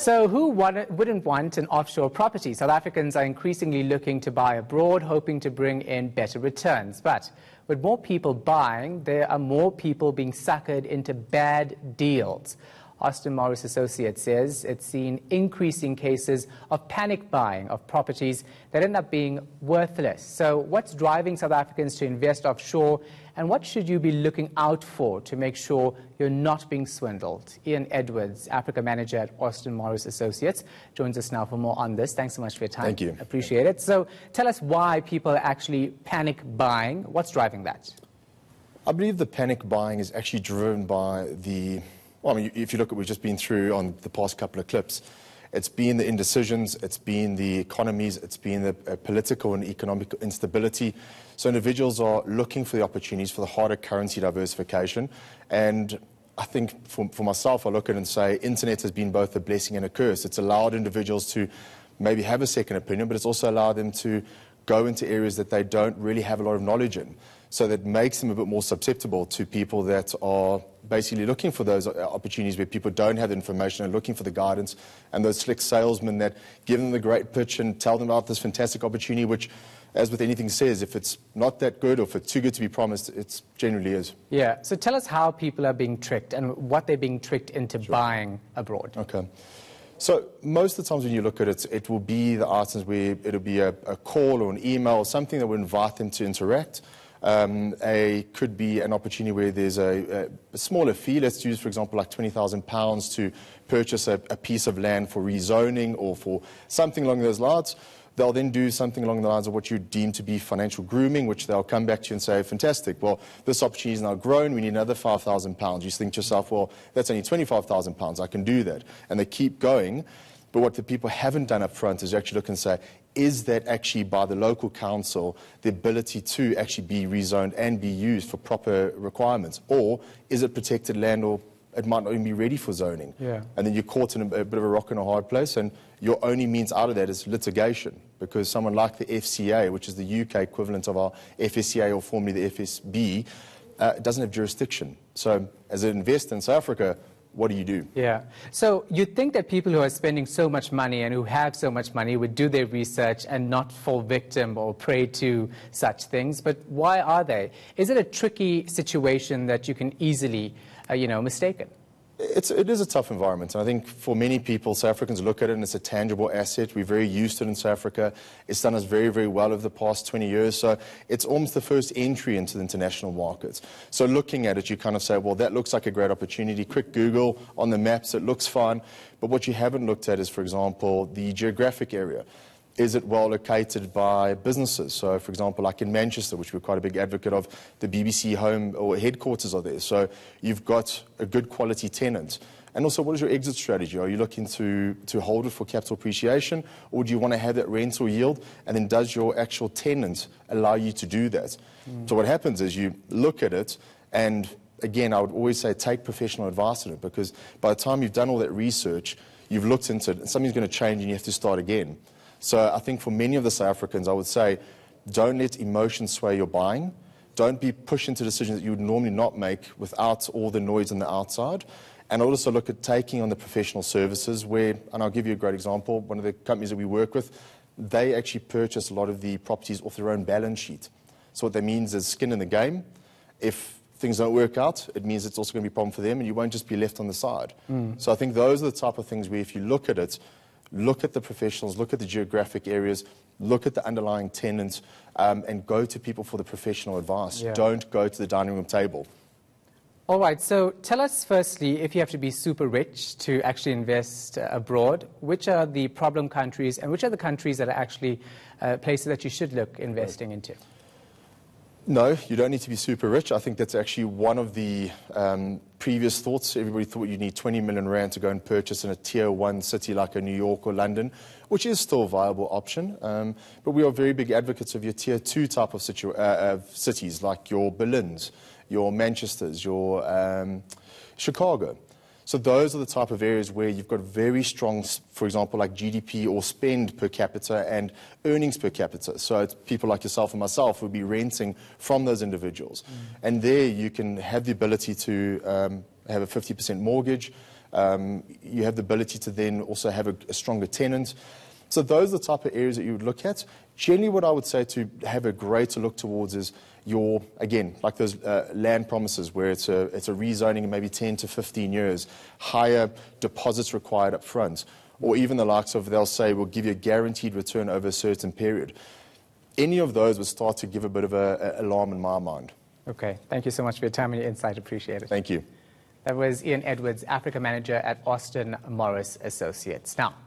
So who wouldn't want an offshore property? South Africans are increasingly looking to buy abroad, hoping to bring in better returns. But with more people buying, there are more people being suckered into bad deals. Austen Morris Associates says it's seen increasing cases of panic buying of properties that end up being worthless. So what's driving South Africans to invest offshore, and what should you be looking out for to make sure you're not being swindled? Ian Edwards, Africa Manager at Austen Morris Associates, joins us now for more on this. Thanks so much for your time. Thank you. Appreciate it. So tell us why people are actually panic buying. What's driving that? I believe the panic buying is actually driven by the... Well, I mean, if you look at what we've just been through on the past couple of clips, it's been the indecisions, it's been the economies, it's been the political and economic instability. So individuals are looking for the opportunities for the harder currency diversification. And I think for myself, I look at it and say internet has been both a blessing and a curse. It's allowed individuals to maybe have a second opinion, but it's also allowed them to go into areas that they don't really have a lot of knowledge in. So that makes them a bit more susceptible to people that are basically looking for those opportunities where people don't have the information and looking for the guidance, and those slick salesmen that give them the great pitch and tell them about this fantastic opportunity, which, as with anything says, if it's not that good or if it's too good to be promised, it generally is. Yeah, so tell us how people are being tricked and what they're being tricked into buying abroad. Okay. So most of the times when you look at it, it will be the items where it'll be a call or an email or something that will invite them to interact. Could be an opportunity where there's a smaller fee. Let's use, for example, like £20,000 to purchase a piece of land for rezoning or for something along those lines. They'll then do something along the lines of what you deem to be financial grooming, which they'll come back to you and say, fantastic, well, this opportunity is now grown, we need another £5,000. You think to yourself, well, that's only £25,000, I can do that. And they keep going. But what the people haven't done up front is actually look and say, is that actually by the local council the ability to actually be rezoned and be used for proper requirements? Or is it protected land, or it might not even be ready for zoning? Yeah. And then you're caught in a bit of a rock and a hard place, and your only means out of that is litigation, because someone like the FCA, which is the UK equivalent of our FSCA or formerly the FSB, doesn't have jurisdiction. So as an investor in South Africa, what do you do? Yeah. So you'd think that people who are spending so much money and who have so much money would do their research and not fall victim or prey to such things. But why are they? Is it a tricky situation that you can easily, mistake it? It is a tough environment. And I think for many people, South Africans look at it and it's a tangible asset. We're very used to it in South Africa. It's done us very, very well over the past 20 years. So it's almost the first entry into the international markets. So looking at it, you kind of say, well, that looks like a great opportunity. Quick Google on the maps, it looks fine. But what you haven't looked at is, for example, the geographic area. Is it well located by businesses? So, for example, like in Manchester, which we're quite a big advocate of, the BBC home or headquarters are there. So you've got a good quality tenant. And also, what is your exit strategy? Are you looking to hold it for capital appreciation, or do you want to have that rental yield? And then does your actual tenant allow you to do that? So what happens is you look at it, and again, I would always say take professional advice on it, because by the time you've done all that research, you've looked into it, and something's going to change and you have to start again. So I think for many of the South Africans, I would say, don't let emotions sway your buying. Don't be pushed into decisions that you would normally not make without all the noise on the outside. And also look at taking on the professional services where, and I'll give you a great example, one of the companies that we work with, they actually purchase a lot of the properties off their own balance sheet. So what that means is skin in the game. If things don't work out, it means it's also going to be a problem for them, and you won't just be left on the side. So I think those are the type of things where if you look at it, look at the professionals, look at the geographic areas, look at the underlying tenants, and go to people for the professional advice. Yeah. Don't go to the dining room table. All right, so tell us firstly, if you have to be super rich to actually invest abroad, which are the problem countries and which are the countries that are actually places that you should look investing into? No, you don't need to be super rich. I think that's actually one of the previous thoughts. Everybody thought you need 20 million rand to go and purchase in a tier 1 city like a New York or London, which is still a viable option. But we are very big advocates of your tier 2 type of cities, like your Berlins, your Manchesters, your Chicago. So those are the type of areas where you've got very strong, for example, like GDP or spend per capita and earnings per capita. So it's people like yourself and myself would be renting from those individuals. And there you can have the ability to have a 50% mortgage. You have the ability to then also have a stronger tenant. So those are the type of areas that you would look at. Generally, what I would say to have a greater look towards is your, again, like those land promises where it's a rezoning in maybe 10 to 15 years, higher deposits required up front, or even the likes of, they'll say, we'll give you a guaranteed return over a certain period. Any of those would start to give a bit of an alarm in my mind. Okay, thank you so much for your time and your insight. Appreciate it. Thank you. That was Ian Edwards, Africa Manager at Austen Morris Associates. Now,